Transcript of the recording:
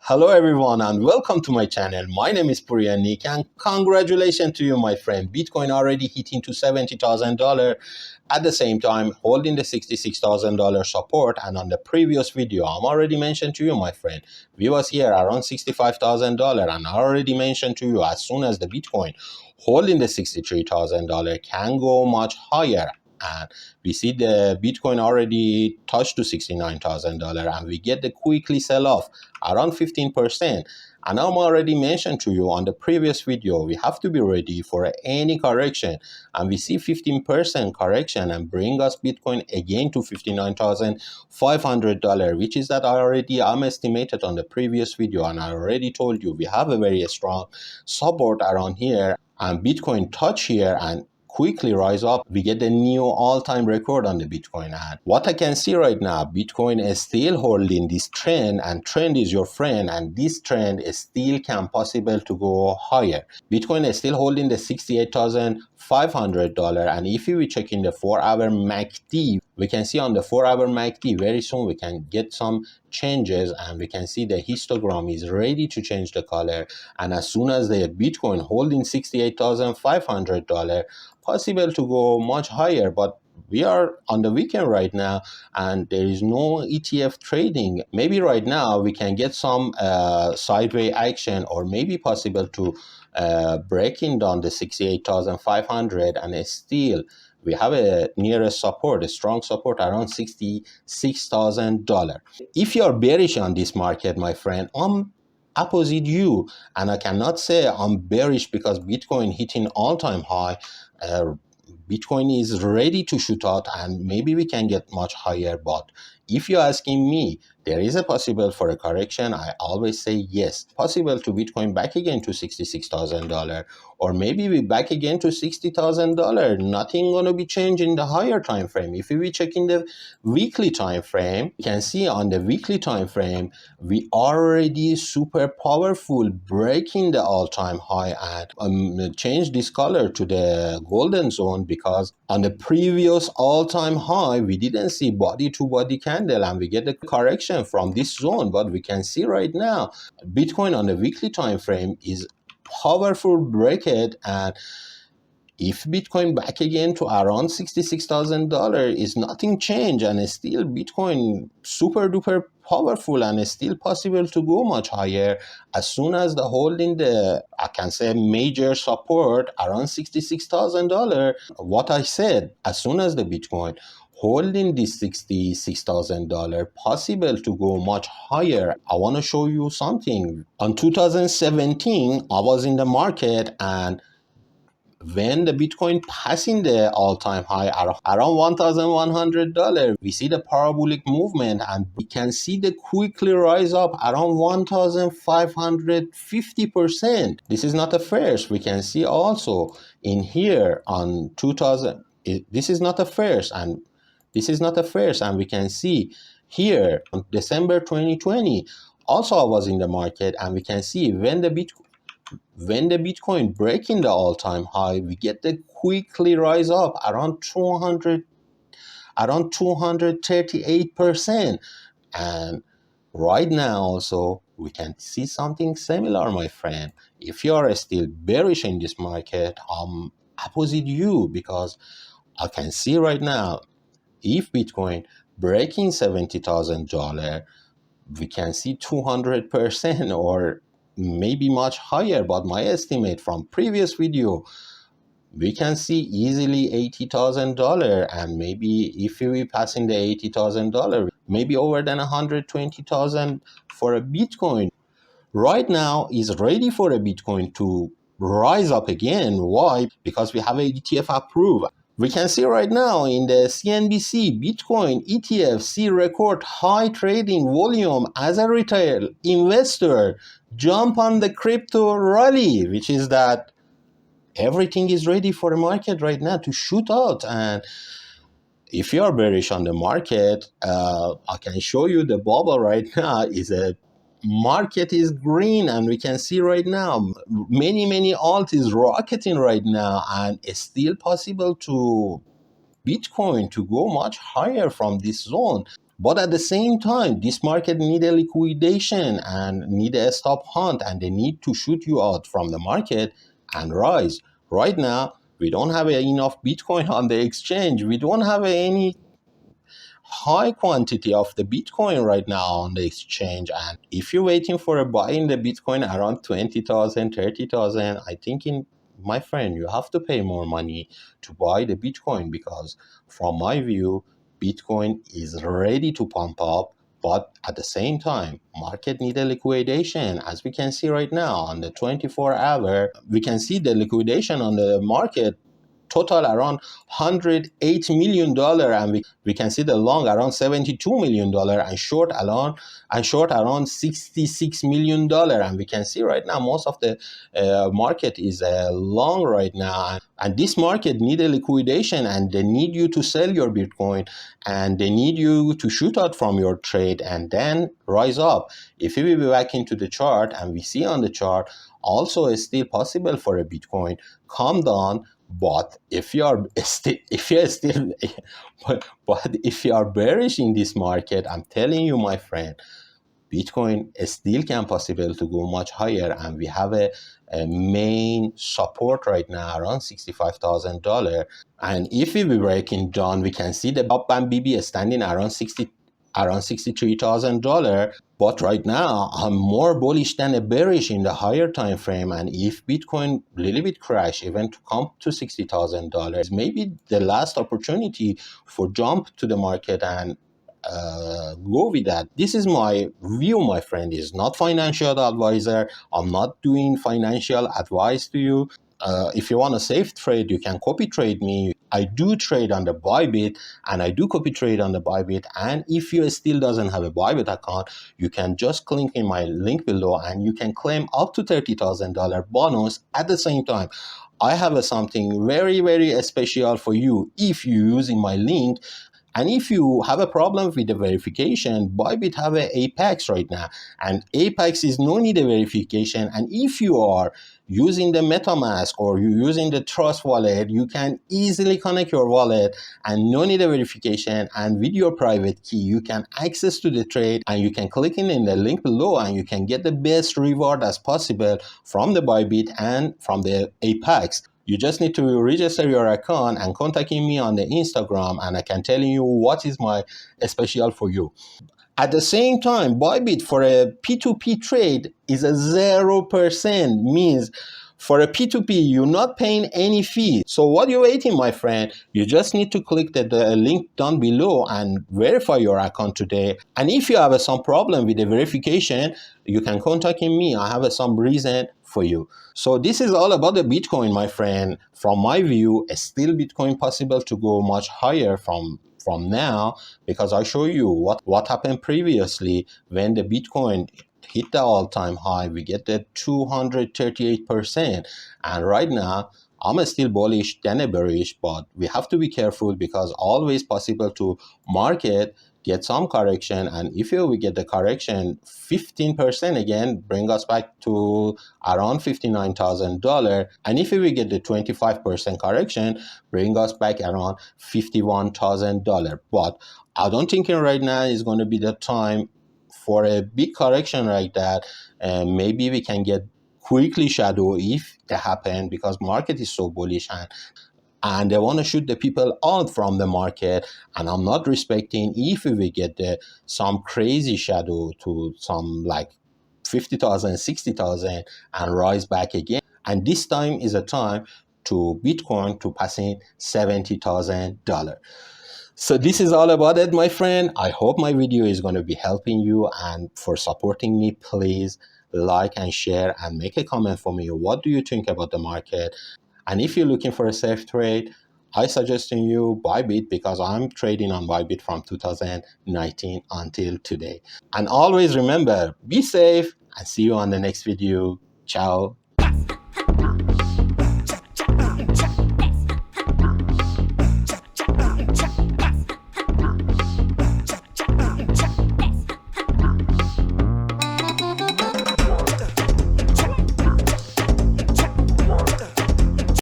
Hello everyone and welcome to my channel. My name is Purianik and congratulations to you my friend. Bitcoin already hitting to $70,000 at the same time holding the $66,000 support, and on the previous video I'm already mentioned to you my friend, we was here around $65,000 and I already mentioned to you as soon as the Bitcoin holding the $63,000 can go much higher, and we see the Bitcoin already touched to $69,000 and we get the quickly sell off around 15%. And I'm already mentioned to you on the previous video, we have to be ready for any correction, and we see 15% correction and bring us Bitcoin again to $59,500, which is that I'm estimated on the previous video, and I already told you we have a very strong support around here, and Bitcoin touch here and quickly rise up, we get a new all-time record on the Bitcoin. And what I can see right now, Bitcoin is still holding this trend, and trend is your friend, and this trend is still can possible to go higher. Bitcoin is still holding the $68,500, and if we check in the 4-hour MACD, we can see on the 4-hour MACD very soon we can get some changes, and we can see the histogram is ready to change the color, and as soon as the Bitcoin holding $68,500, possible to go much higher. But we are on the weekend right now and there is no ETF trading. Maybe right now we can get some sideways action, or maybe possible to breaking down the 68,500, and still we have a nearest support, a strong support around $66,000. If you are bearish on this market my friend, I'm opposite you, and I cannot say I'm bearish because Bitcoin hitting all-time high. Bitcoin is ready to shoot out and maybe we can get much higher, but if you're asking me, there is a possible for a correction, I always say yes. Possible to Bitcoin back again to $66,000, or maybe we back again to $60,000. Nothing gonna be changed in the higher time frame. If we check in the weekly time frame, you can see on the weekly time frame we already super powerful, breaking the all-time high, and change this color to the golden zone, because on the previous all-time high we didn't see body to body candle and we get the correction from this zone. But we can see right now Bitcoin on the weekly time frame is powerful break it, and if Bitcoin back again to around $66,000 is nothing change, and it's still Bitcoin super duper powerful and it's still possible to go much higher as soon as the holding the, I can say, major support around $66,000. What I said, as soon as the Bitcoin holding this $66,000 possible to go much higher. I want to show you something. On 2017 I was in the market, and when the Bitcoin passing the all-time high around $1,100, we see the parabolic movement and we can see the quickly rise up around 1,550%. This is not a first. We can see also in here on 2000, this is not a first, and this is not a first, and we can see here on December 2020 also I was in the market, and we can see when the Bitcoin breaking the all-time high, we get the quickly rise up around 238%. And right now also we can see something similar my friend. If you are still bearish in this market, I'm opposite you, because I can see right now if Bitcoin breaking $70,000, we can see 200% or maybe much higher. But my estimate from previous video, we can see easily $80,000, and maybe if we passing the $80,000, maybe over than 120,000 for a Bitcoin. Right now is ready for a Bitcoin to rise up again. Why? Because we have a ETF approved. We can see right now in the CNBC, Bitcoin ETF see record high trading volume as a retail investor. Jump on the crypto rally, which is that everything is ready for the market right now to shoot out. And if you are bearish on the market, I can show you the bubble right now is a market is green, and we can see right now many alt is rocketing right now, and it's still possible to Bitcoin to go much higher from this zone. But at the same time, this market need a liquidation and need a stop hunt, and they need to shoot you out from the market and rise. Right now, we don't have enough Bitcoin on the exchange. We don't have any high quantity of the Bitcoin right now on the exchange. And if you're waiting for a buy in the Bitcoin around 20,000, 30,000, I think my friend, you have to pay more money to buy the Bitcoin, because from my view, Bitcoin is ready to pump up. But at the same time, market need a liquidation. As we can see right now on the 24-hour, we can see the liquidation on the market total around $108 million, and we can see the long around $72 million, and short around $66 million. And we can see right now most of the market is long right now, and this market need a liquidation, and they need you to sell your Bitcoin, and they need you to shoot out from your trade and then rise up. If we be back into the chart, and we see on the chart also it's still possible for a Bitcoin come down. But if you are still but if you are bearish in this market, I'm telling you, my friend, Bitcoin still can possible to go much higher, and we have a main support right now around $65,000. And if we be breaking down, we can see the Bob and BB standing around $63,000. But right now, I'm more bullish than a bearish in the higher time frame. And if Bitcoin a little bit crash, even to come to $60,000, maybe the last opportunity for jump to the market and go with that. This is my view, my friend. Is not financial advisor. I'm not doing financial advice to you. If you want a safe trade, you can copy trade me. I do trade on the Bybit, and I do copy trade on the Bybit. And if you still doesn't have a Bybit account, you can just click in my link below, and you can claim up to $30,000 bonus. At the same time, I have something very, very special for you if you're using my link. And if you have a problem with the verification, Bybit have a Apex right now. And Apex is no need a verification. And if you are using the MetaMask or you're using the Trust wallet, you can easily connect your wallet and no need a verification. And with your private key, you can access to the trade, and you can click in the link below, and you can get the best reward as possible from the Bybit and from the Apex. You just need to register your account and contacting me on the Instagram, and I can tell you what is my special for you. At the same time, Bybit for a P2P trade is a 0%, means for a P2P, you're not paying any fee. So what you're waiting, my friend? You just need to click the link down below and verify your account today. And if you have some problem with the verification, you can contact me. I have some reason for you. So this is all about the Bitcoin, my friend. From my view, still Bitcoin possible to go much higher from now, because I show you what happened previously when the Bitcoin hit the all-time high. We get the 238%, and right now I'm still bullish than a bearish, but we have to be careful, because always possible to market get some correction, and if we get the correction 15% again, bring us back to around $59,000, and if we get the 25% correction, bring us back around $51,000. But I don't think right now is going to be the time for a big correction like that. And maybe we can get quickly shadow if they happen, because market is so bullish, and they want to shoot the people out from the market. And I'm not respecting if we get some crazy shadow to some like 50,000, 60,000 and rise back again. And this time is a time to Bitcoin to passing $70,000. So this is all about it, my friend. I hope my video is going to be helping you, and for supporting me, please like and share and make a comment for me. What do you think about the market? And if you're looking for a safe trade, I suggest you Bybit, because I'm trading on Bybit from 2019 until today. And always remember, be safe, and see you on the next video. Ciao.